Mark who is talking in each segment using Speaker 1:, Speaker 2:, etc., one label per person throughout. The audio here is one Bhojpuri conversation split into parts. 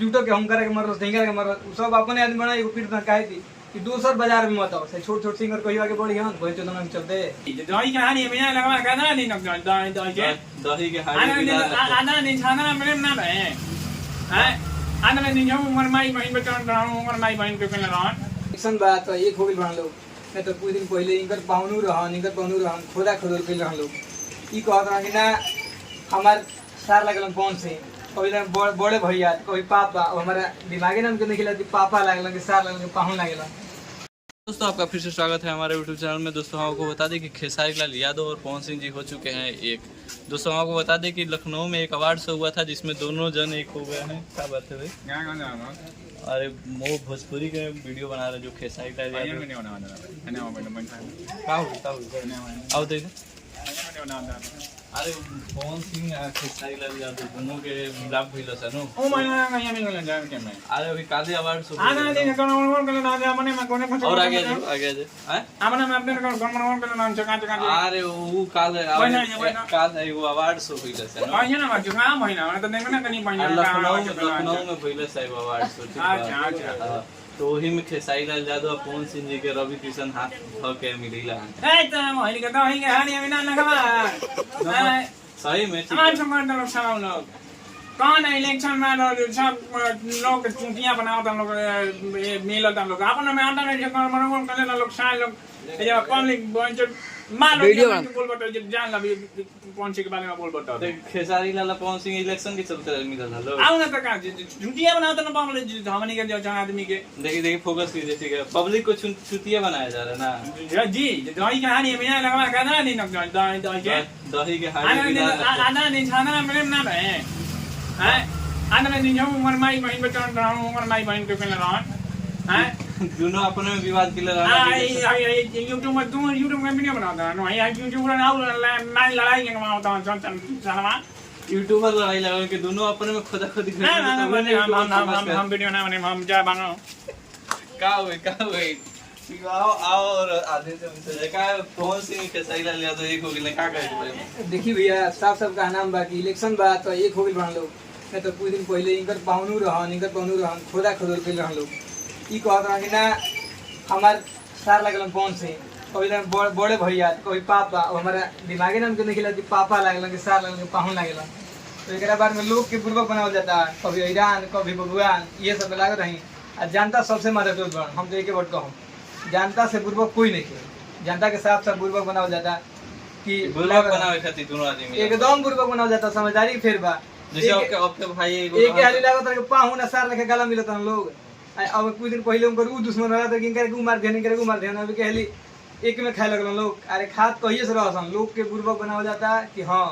Speaker 1: जुटो के हम करे के मरल सिंगर के मरल सब अपने आदमी बना एगो पीर काहे थी कि दोसर बाजार में मत आओ से छोट छोट सिंगर कहियो आगे बढ़ी हन कोई चोदन में चलते
Speaker 2: दही के हानी में लगवा गाना नहीं नक
Speaker 3: दही के हाड़ी
Speaker 2: आना नहीं खाना में ना है हैं आना नहीं जो उमर माई बहन बचन रहूं उमर माई बहन के कने रहन
Speaker 1: ऐसन बात है एक हो गेल बन लोग नहीं तो कुछ दिन पहले इनकर पाहुनु रहन खोदा खोदल के रहन लोग ई कहत रहा कि ना हमार सार लगल कौन से कभी बड़े भैया कभी पापा हमारा दिमागे ना हमको निकला कि पापा लगल कि सार लगल कि पाहुन लगल।
Speaker 3: दोस्तों आपका फिर से स्वागत है हमारे यूट्यूब चैनल में। दोस्तों आपको बता दें कि खेसारी लाल यादव और पवन सिंह जी हो चुके हैं एक। दोस्तों आपको बता दें कि लखनऊ में एक अवार्ड शो हुआ था जिसमें दोनों जन एक हो गए हैं। क्या बात है भाई? अरे वो भोजपुरी के वीडियो बना रहे जो खेसारी लाल अरे पवन सिंह खेसारी लाल यादव दोनों के मिलाप भइल सन
Speaker 2: ओ महीना कहीं में मिलन जाए के में
Speaker 3: अरे अभी काले अवार्ड शो
Speaker 2: आना नहीं कौन ना जा मने में कोने फंस
Speaker 3: और आगे हैं
Speaker 2: हमने में अपने कौन नाम चका
Speaker 3: अरे वो काल एगो अवार्ड शो भइल सन
Speaker 2: ना ना जुगा महीना तो नहीं ना कहीं महीना
Speaker 3: लखनऊ में भइल स एगो अवार्ड शो।
Speaker 2: अच्छा
Speaker 3: तो वही में खेसारी लाल यादव पवन सिंह जी के रवि किशन हाथ ध के मिलिला
Speaker 2: ए त मोहिनी के तो ही के हानी में ना लगवा
Speaker 3: सही में
Speaker 2: आज समाज लोग सब लोग कौन इलेक्शन में सब लोग चुटियां बनावत लोग मिलत लोग अपन में आंदा नहीं मनोरंजन करने लोग सारे लोग ये पब्लिक बंच मान वीडियो बोल बता जान ला कौन से के बारे में बोल बता
Speaker 3: खेसारी लाल पवन सिंह इलेक्शन के चलते मिलल हलो
Speaker 2: आओ ना त का चुटियां बनावत ना पब्लिक हमनी के जो आदमी के
Speaker 3: देखिए फोकस कीजिए ठीक है। पब्लिक को चुतिया बनाया जा रहा है ना
Speaker 2: जी दही के हानी में लगवा गाना नहीं नक
Speaker 3: दही के हाड़ी
Speaker 2: आना नहीं खाना में ना है हैं आना नहीं जो उमर माई बहन बचन रहूं उमर माई बहन के कने रहन हैं
Speaker 3: दोनों अपने में विवाद के लिए रहना
Speaker 2: यूट्यूब में वीडियो बनाता है ना यूट्यूब ना लड़ाई के मारता चलवा
Speaker 3: यूट्यूबर लड़ाई लगा के दोनों अपने में खुदा खुदी
Speaker 2: हम वीडियो ना बने हम जा बनो
Speaker 3: का हुए आओ और आधे से उनसे देखा पवन सिंह खेसारी लाल यादव एक हो गए का कहे
Speaker 1: देखिए भैया साफ का नाम बाकी इलेक्शन बा तो एक हो गेल बन लोग नहीं तो कुछ दिन पहले इनकर पाहुनु रहन खोदा खोदल के रहन लोग ई कहत रहा कि ना हमार सार लगल कौन से कभी बड़े भैया कभी पापा हमारा दिमागे ना हमको निकला कि पापा लगल कि सार लगल कि पाहुन लगल। तो एक बार में लोग के पूर्वक बनावल जाता है कभी ईरान कभी भगवान ये सब लागत रही और जनता सबसे मदद हम तो एक वर्ड कहूँ जनता से पूर्वक कोई नहीं है जनता के साथ सब पूर्वक बनावल जाता कि
Speaker 3: बनावे खातिर दोनों आदमी
Speaker 1: एकदम पूर्वक बनावल जाता समझदारी फेर बा
Speaker 3: जैसे आपके भाई
Speaker 1: एक हाली लागत रहे पाहुन सार लेके गला मिलत हम लोग अब कुछ दिन पहले उनकर उ दुश्मन रहा था कि इनकर को मार देना अभी कहली एक में खाए लगल लोग अरे खाद कहिए से रहसन लोग के पूर्वक बनावल जाता है कि हाँ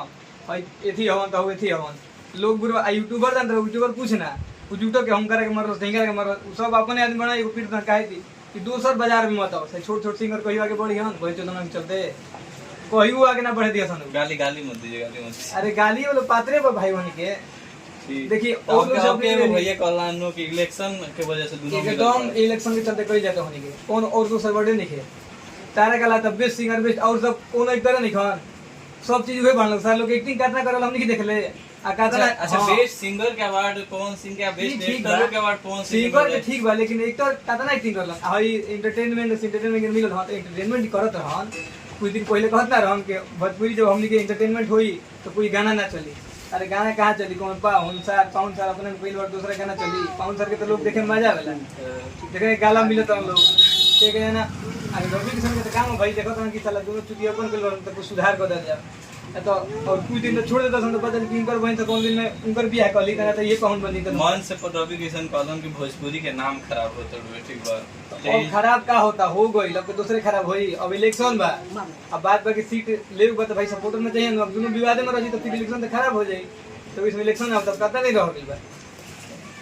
Speaker 1: एथी हवन तो एथी हवन लोग पूर्वक यूट्यूबर जानते यूट्यूबर पूछना जुटो के हम करे के मरल सिंगर के मरल सब अपने आदमी बना एगो पीर काहे थी कि दोसर बाजार में मत आओ से छोट छोट सिंगर कहियो आगे बढ़ी हन कोई चोदन में चलते कहियो आगे ना बढ़े दिया सन
Speaker 3: गाली मत दीजिए
Speaker 1: अरे गाली वाले पात्रे पर भाई बनी के देखिए
Speaker 3: और भैया कहलानो कि इलेक्शन के वजह से दोनों
Speaker 1: एकदम इलेक्शन के चलते कोई जाते होने के कौन और दूसरा बर्थडे नहीं खे तारे कला तब बेस्ट सिंगर बेस्ट और सब कौन एक तरह नहीं खान सब चीज हुए बनल सर लोग एक्टिंग करना करल हमनी के देख ले आ कहता
Speaker 3: अच्छा बेस्ट सिंगर के अवार्ड पवन सिंह के बेस्ट एक्टर के अवार्ड पवन
Speaker 1: सिंगर के ठीक बा लेकिन एक तो कहता ना एक्टिंग करल हई एंटरटेनमेंट मिलल हां एंटरटेनमेंट करत रहन कुछ दिन पहले कहत ना रहन के भोजपुरी जब हमनी के एंटरटेनमेंट होई तो कोई गाना ना चली अरे गाना कहाँ चली कौन पाउन सार अपने पहली बार दूसरा गाना चली पाउन सार के तो लोग देखे में मजा आवेला देखे गाला मिले तो लोग ठीक है ना। अरे रवि किशन के तो काम भाई देखो तो कि साला दोनों चुकी अपन के तो सुधार कर दिया तो और कुछ दिन तो छोड़ देता तो पता नहीं कि इनकर बहन तो कौन दिन में उनकर बियाह कली करना तो ये पाउन बनी तो
Speaker 3: मन से पर रवि किशन कहलन कि भोजपुरी के नाम खराब होता है ठीक बा
Speaker 1: और खराब का होता हो गई अब दूसरे खराब होई अब इलेक्शन बा अब बात बाकी सीट ले तो भाई सपोर्टर में चाहिए अब दोनों विवाद में रही तो फिर इलेक्शन तो खराब हो जाए तो इसमें इलेक्शन अब तब पता नहीं रह गई बा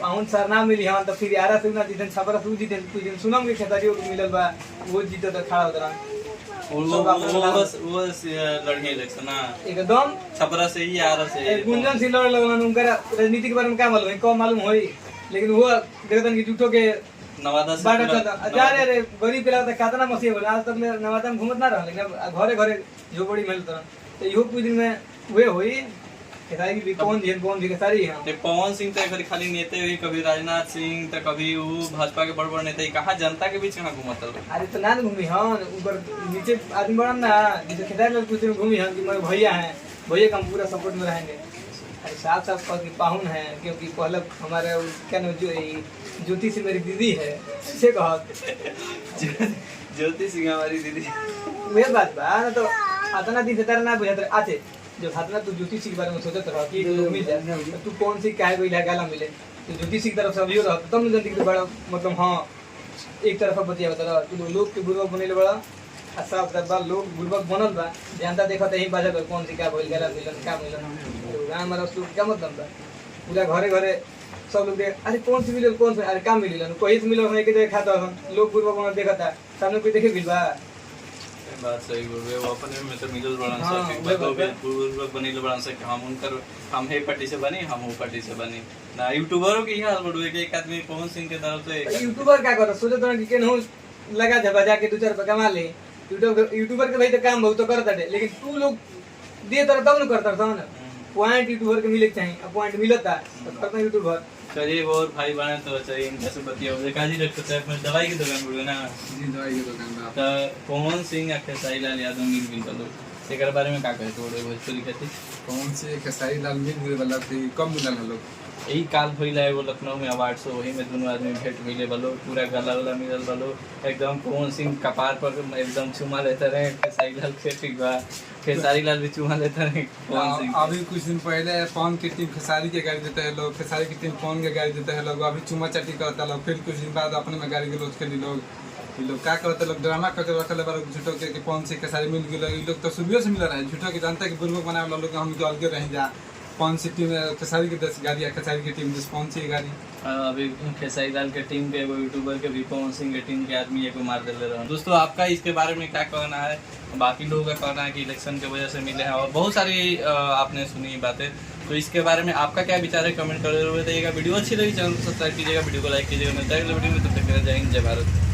Speaker 1: पाउन सर ना मिली हाँ तो फिर यारा से ना जीतन छपरा से जीतन कुछ दिन सुनम के खेतारियों को मिलल बा वो जीते तो खड़ा होता
Speaker 3: वो लड़के इलेक्शन ना
Speaker 1: एकदम
Speaker 3: छपरा से ही यारा से
Speaker 1: गुंजन सिंह लड़ लगन उनका राजनीति के बारे में क्या मालूम है कम मालूम होई लेकिन वो देखतन कि झूठो के
Speaker 3: नवादा से
Speaker 1: बाटा चलता जा रे गरीब पिला तो कातना मसीह बोला आज तक नवादा में घूमत ना रह लेकिन घरे घरे झोपड़ी मिल तो इहो कुछ दिन में वे होई खेसारी भी कौन भी खेसारी है।
Speaker 3: ते पवन सिंह तो एक खाली नेते हुई, कभी राजनाथ सिंह तो कभी वो भाजपा के बड़ बड़ नेता, कहा जनता के बीच कहाँ घूमत लोग।
Speaker 1: अरे तो ना घूमी हन ऊपर नीचे आदमी बड़ा ना, जैसे खेसारी लाल कुछ घूमी हन कि मेरे भैया हैं, भैया का हम पूरा सपोर्ट में रहेंगे। अरे साफ साफ कह कि पाहुन है, क्योंकि पहले हमारे क्या नाम ज्योति से मेरी दीदी है से कह
Speaker 3: ज्योति सिंह हमारी दीदी।
Speaker 1: वही बात बा ना, तो अतना दिन से तारा ना बुझात रहे आते जो हाथ ना तू ज्योति सिंह के बारे में सोचत रह कि लोग मिल जाए, तो तू कौन सी काहे कोई गाला मिले, तो ज्योति सिंह तरफ से अभियो रह तब न जनती के बड़ा मतलब हाँ एक तरफा बतिया बता रहा तू लोग के बुर्बक बनेले बड़ा आ सब दबा लोग बुर्बक बनल बा, जनता देखत यही बाजा पर कौन सी का बोल गाला मिलन का मिलन गांव हमारा उसको क्या मतलब बा। पूरा घरे घरे सब लोग देख अरे कौन सी मिलल कौन सी, अरे काम मिलल कोई से मिलल एक जगह खाता लोग बुर्बक बनल देखता सामने कोई देखे बिल बा।
Speaker 3: बात सही बोल रहे हो, अपने में तो मिलल बड़न
Speaker 1: हाँ,
Speaker 3: से बुजुर्ग बनिल बड़न से हम उनकर हम हे पार्टी से बनी हम वो पार्टी से बनी ना। यूट्यूबरों की हाल बढ़ुए के एक आदमी पवन सिंह के तरफ से
Speaker 1: यूट्यूबर क्या कर सोचे तो कि केनहू लगा झपा जाके 2-4 रुपया कमा ले। यूट्यूबर के भाई तो काम बहुत तो करता है, लेकिन तू लोग दे तर तब न करता था ना, पॉइंट यूट्यूबर के मिले चाहिए, अब पॉइंट मिलता तो करता यूट्यूबर।
Speaker 3: चलिए और भाई बने तो चाहिए इनका से बतिया हो काजी रखते थे अपने दवाई की दुकान बोले ना।
Speaker 4: जी दवाई की दुकान बा।
Speaker 3: तो पवन सिंह या खेसारी लाल यादव मिल मिल कर लोग एक बारे में का कहे थोड़े भोजपुरी कहते
Speaker 4: कौन से खेसारी लाल मिल मिले वाला थे कम मिलल हलो।
Speaker 3: यही काल भइला एगो लखनऊ में अवार्ड शो, वही में दोनों आदमी भेंट मिले बलो, पूरा गला उला मिलल बलो, एकदम पवन सिंह कपार पर एकदम चुमा लेते रहे, खेसारी लाल के ठीक बा खेसारी लाल भी चुमा लेते रहे पवन सिंह।
Speaker 4: अभी कुछ दिन पहले पवन की टीम खेसारी के गाड़ी देते हैं लोग, खेसारी की टीम पवन के गाड़ी देते हैं लोग, अभी चुमा चाटी करता लोग, फिर कुछ दिन बाद अपने में गाड़ी के लोग खेली लोग। ये लोग क्या करते लोग ड्रामा करके रखले बार झूठो के कि पवन सिंह खेसारी मिल गए। ये लोग तो शुरुए से मिल रहे हैं झूठो के जानते हैं कि बुर्बक बनाए वाला लोग हम तो अलगे रह जा। पवन सिंह टीम खेसारी की 10 गाड़ी है, खेसारी की टीम 10 पवन सिंह गाड़ी।
Speaker 3: अभी खेसारी लाल के टीम के एगो यूट्यूबर के भी पवन सिंह के टीम के आदमी एगो मार दे रहे हैं। दोस्तों आपका इसके बारे में क्या कहना है? बाकी लोगों का कहना है कि इलेक्शन की वजह से मिले हैं और बहुत सारी आपने सुनी बातें, तो इसके बारे में आपका क्या विचार है कमेंट कर रहे बताइएगा। वीडियो अच्छी लगी चैनल को सब्सक्राइब कीजिएगा, वीडियो को लाइक कीजिएगा। मिलता है अगले वीडियो में, तब तक जय हिंद जय भारत।